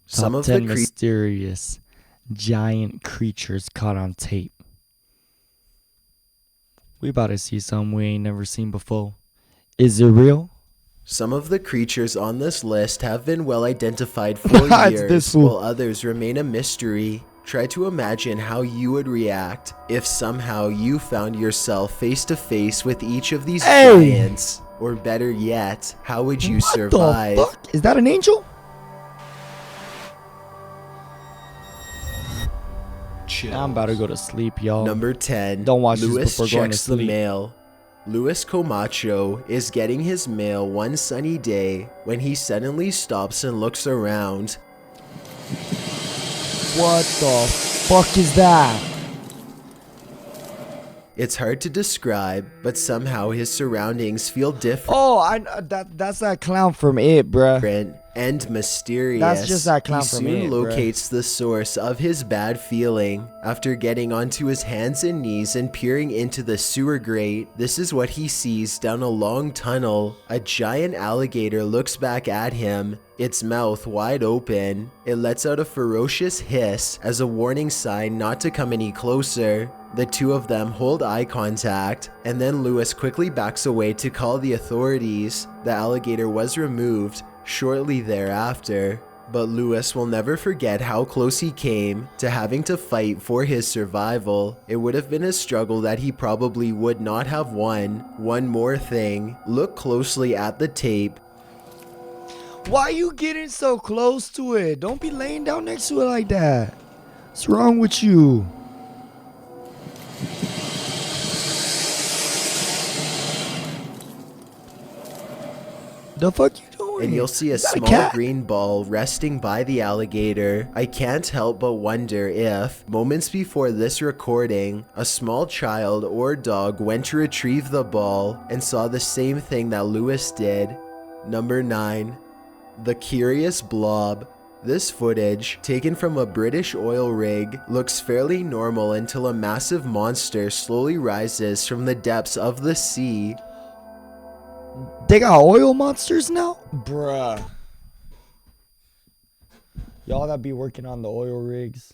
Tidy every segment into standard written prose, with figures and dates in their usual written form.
Some Top of the 10 mysterious giant creatures caught on tape. We about to see something we ain't never seen before. Is it real? Some of the creatures on this list have been well identified for It's this years, fool. while others remain a mystery. Try to imagine how you would react if somehow you found yourself face to face with each of these giants. Or better yet, how would you survive? What the fuck? Is that an angel? I'm about to go to sleep, y'all. Number 10. Don't watch Luis this before going to checks the sleep. mail. Luis Camacho is getting his mail one sunny day when he suddenly stops and looks around. What the fuck is that? It's hard to describe, but somehow his surroundings feel different. Oh, that's that clown from It, bruh. And mysterious. That's just that clown he from soon It, locates the source of his bad feeling. After getting onto his hands and knees and peering into the sewer grate, this is what he sees down a long tunnel. A giant alligator looks back at him, its mouth wide open. It lets out a ferocious hiss as a warning sign not to come any closer. The two of them hold eye contact, and then Luis quickly backs away to call the authorities. The alligator was removed shortly thereafter, but Luis will never forget how close he came to having to fight for his survival. It would have been a struggle that he probably would not have won. One more thing, look closely at the tape. Why you getting so close to it? Don't be laying down next to it like that. What's wrong with you? The fuck you doing? And you'll see a small green ball resting by the alligator. I can't help but wonder if, moments before this recording, a small child or dog went to retrieve the ball and saw the same thing that Luis did. Number 9. The Curious Blob. This footage, taken from a British oil rig, looks fairly normal until a massive monster slowly rises from the depths of the sea. They got oil monsters now? Bruh. Y'all that be working on the oil rigs,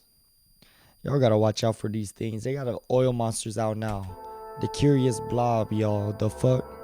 y'all gotta watch out for these things. They got oil monsters out now. The Curious Blob, y'all. The fuck?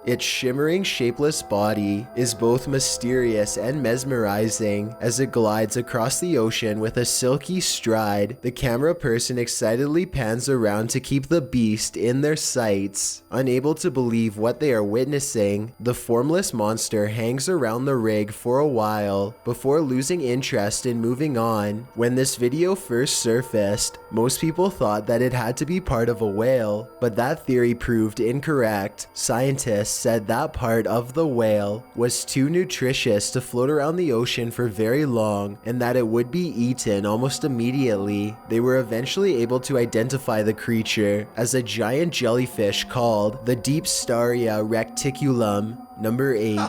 Its shimmering, shapeless body is both mysterious and mesmerizing as it glides across the ocean with a silky stride. The camera person excitedly pans around to keep the beast in their sights. Unable to believe what they are witnessing, the formless monster hangs around the rig for a while before losing interest in moving on. When this video first surfaced, most people thought that it had to be part of a whale, but that theory proved incorrect. Scientists said that part of the whale was too nutritious to float around the ocean for very long and that it would be eaten almost immediately. They were eventually able to identify the creature as a giant jellyfish called the Deepstaria reticulum. Number 8.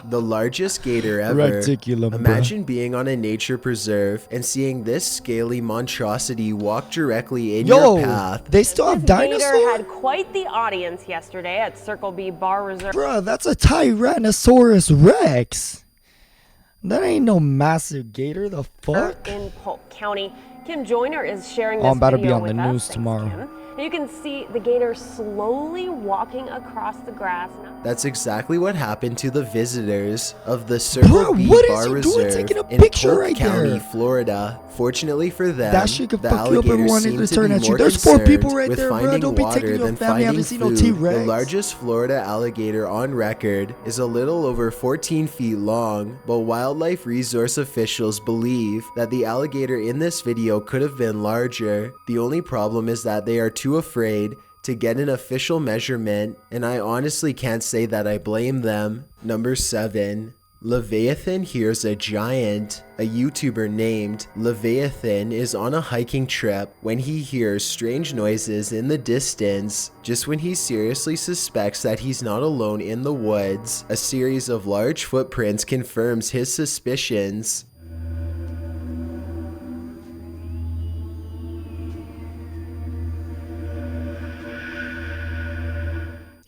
The largest gator ever. Reticulum, Imagine being on a nature preserve and seeing this scaly monstrosity walk directly in your path. They still have dinosaurs? Gator had quite the audience yesterday at Circle B Bar Reserve. Bruh, that's a Tyrannosaurus Rex. That ain't no massive gator. The fuck? In Polk County. Kim Joyner is sharing this I'm about to be video on the with us. news Thanks, tomorrow. Kim. And you can see the gator slowly walking across the grass. That's exactly what happened to the visitors of the Circle B Bar Reserve in Polk County, Florida. Fortunately for them, that shit could the fuck you up and alligators wanted seemed to to turn be at you. more There's 4 people concerned right with there, bro. finding Don't be water taking your than family. I finding haven't seen no food. T-Rex. The largest Florida alligator on record is a little over 14 feet long, but wildlife resource officials believe that the alligator in this video could have been larger. The only problem is that they are too afraid to get an official measurement, and I honestly can't say that I blame them. Number 7. Leviathan hears a giant. A YouTuber named Leviathan is on a hiking trip when he hears strange noises in the distance. Just when he seriously suspects that he's not alone in the woods, a series of large footprints confirms his suspicions.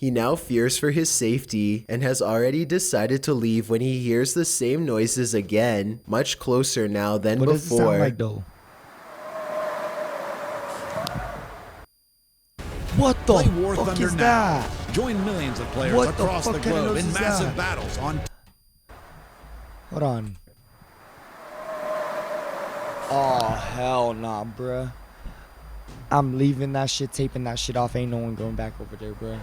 He now fears for his safety and has already decided to leave when he hears the same noises again, much closer now than What before. does it sound like though? What the Play War fuck Thunder is now. that? Join millions of players What the across the fuck kind of globe noise in is massive that? battles on. Hold on. Oh, hell nah, bruh. I'm leaving that shit, taping that shit off. Ain't no one going back over there, bruh.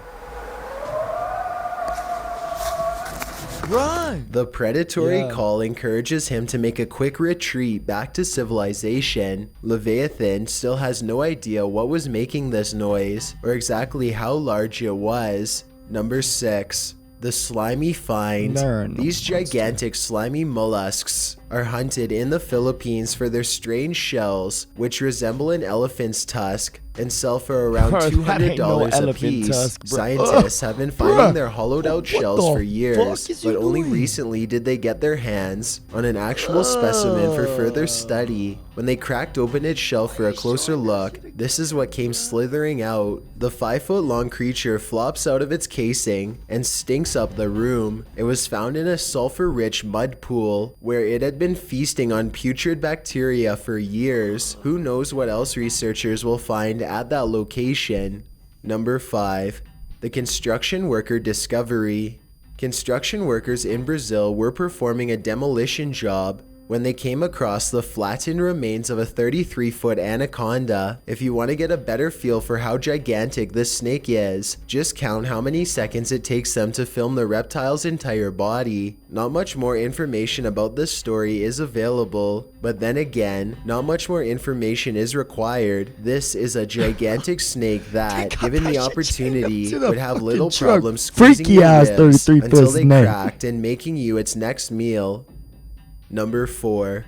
Run! The predatory Yeah. call encourages him to make a quick retreat back to civilization. Leviathan still has no idea what was making this noise or exactly how large it was. Number 6. The slimy find. There are no These monster. gigantic slimy mollusks are hunted in the Philippines for their strange shells, which resemble an elephant's tusk and sell for around Bro, that $200 ain't no a elephant piece. tusk, bro. Scientists have been finding Bruh. their hollowed out What shells the for fuck years, is you but only doing? recently did they get their hands on an actual specimen for further study. When they cracked open its shell for a closer look, this is what came slithering out. The 5-foot-long creature flops out of its casing and stinks up the room. It was found in a sulfur-rich mud pool where it had been feasting on putrid bacteria for years. Who knows what else researchers will find at that location. Number 5. The construction worker discovery. Construction workers in Brazil were performing a demolition job when they came across the flattened remains of a 33-foot anaconda. If you want to get a better feel for how gigantic this snake is, just count how many seconds it takes them to film the reptile's entire body. Not much more information about this story is available, but then again, not much more information is required. This is a gigantic snake that, got given that the shit chained up opportunity, to the would have fucking little truck. problem squeezing Freaky your ass ribs 33 until foot they snake. cracked and making you its next meal. Number 4.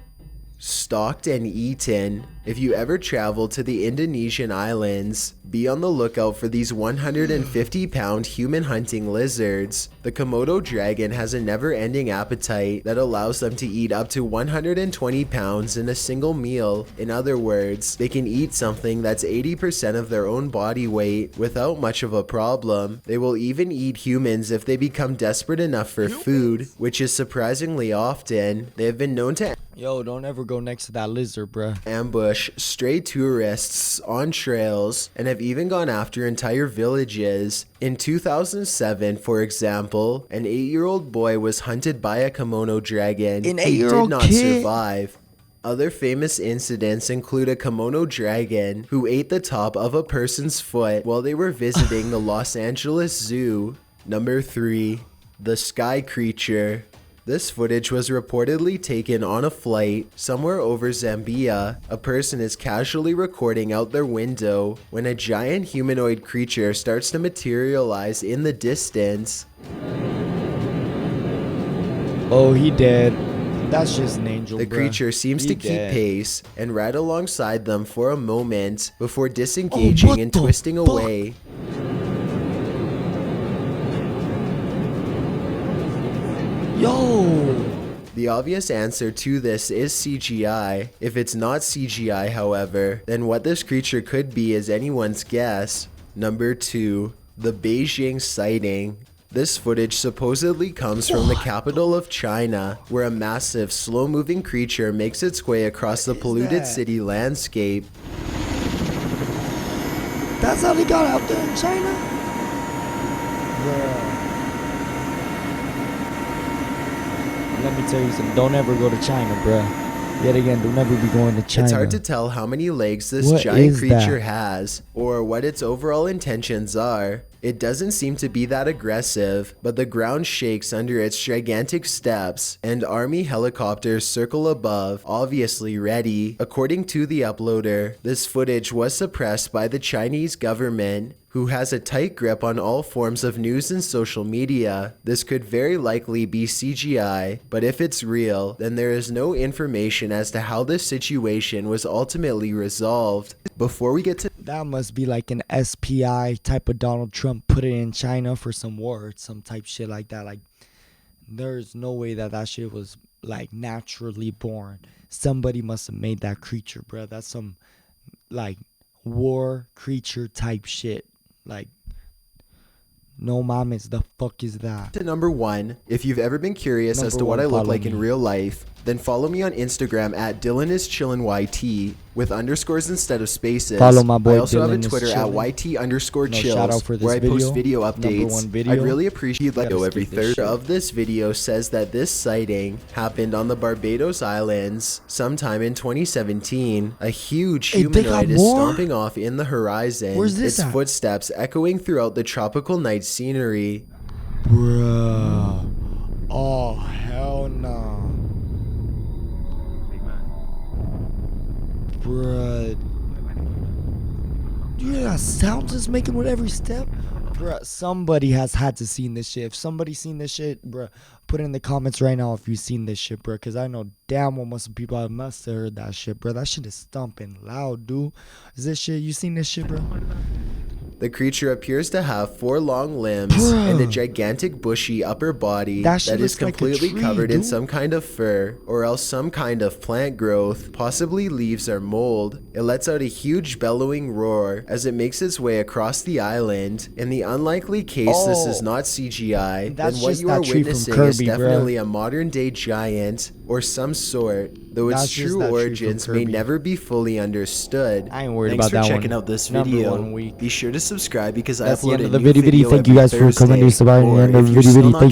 Stalked and eaten. If you ever travel to the Indonesian islands, be on the lookout for these 150-pound human-hunting lizards. The Komodo dragon has a never-ending appetite that allows them to eat up to 120 pounds in a single meal. In other words, they can eat something that's 80% of their own body weight without much of a problem. They will even eat humans if they become desperate enough for food, which is surprisingly often. They have been known to Yo, don't ever go next to that lizard, bruh. ambush stray tourists on trails and have even gone after entire villages. In 2007, for example, an 8-year-old boy was hunted by a Komodo dragon. An He did 8-year-old not kid? survive. Other famous incidents include a Komodo dragon who ate the top of a person's foot while they were visiting the Los Angeles Zoo. Number 3. The Sky Creature. This footage was reportedly taken on a flight somewhere over Zambia. A person is casually recording out their window when a giant humanoid creature starts to materialize in the distance. Oh, he dead. That's just an angel, The bruh. creature seems He to keep dead. pace and ride alongside them for a moment before disengaging what and the twisting fuck? away. Yo! The obvious answer to this is CGI. If it's not CGI, however, then what this creature could be is anyone's guess. Number 2. The Beijing sighting. This footage supposedly comes from the capital of China, where a massive, slow-moving creature makes its way across the polluted that? city landscape. That's how they got out there in China? Bruh. Let me tell you something. Don't ever go to China, bruh. Yet again, don't ever be going to China. It's hard to tell how many legs this What giant is creature that? has, or what its overall intentions are. It doesn't seem to be that aggressive, but the ground shakes under its gigantic steps, and army helicopters circle above, obviously ready. According to the uploader, this footage was suppressed by the Chinese government, who has a tight grip on all forms of news and social media. This could very likely be CGI, but if it's real, then there is no information as to how this situation was ultimately resolved. Before we get to That must be like an SPI type of Donald Trump put it in China for some war or some type shit like that. Like, there's no way that that shit was like naturally born. Somebody must have made that creature, bro. That's some like war creature type shit. Like, No mames, the fuck is that? To number 1, if you've ever been curious as Number to what one, I look follow like in me. real life, then follow me on Instagram at DylanIsChillinYT with underscores instead of spaces. Follow my boy I also have a Dylan is Twitter at Chillin'. YT_chills shout out for this where I post video. video Number updates. one video. I'd really appreciate Gotta like every skip this third shit. of this video says that this sighting happened on the Barbados Islands sometime in 2017. A huge Hey, they got humanoid is more? stomping off in the horizon. Where's this its at? footsteps echoing throughout the tropical night scenery. Bruh. Oh, hell no. Bruh. You hear that sound it's making with every step? Bruh, somebody has had to seen this shit. If somebody's seen this shit, bruh, put it in the comments right now if you've seen this shit, bruh. Because I know damn well most people have must have heard that shit, bruh. That shit is stomping loud, dude. Is this shit, you seen this shit, bruh? The creature appears to have 4 long limbs and a gigantic bushy upper body That that shit is looks like a completely tree, covered in dude. some kind of fur or else some kind of plant growth, possibly leaves or mold. It lets out a huge bellowing roar as it makes its way across the island. In the unlikely case this is Oh, not CGI, then that's what just you are that tree from witnessing is Kirby, bruh. definitely a modern day giant or some sort, though its That's just true that tree from origins may Kirby. never be fully understood. I ain't worried Thanks about that for checking one. out this Number video. 1 week. Be sure to subscribe because That's I the upload end a of the new video. video Thank you every guys for coming to Thursday. subscribing. Or End of if the you're video. still Thank not you.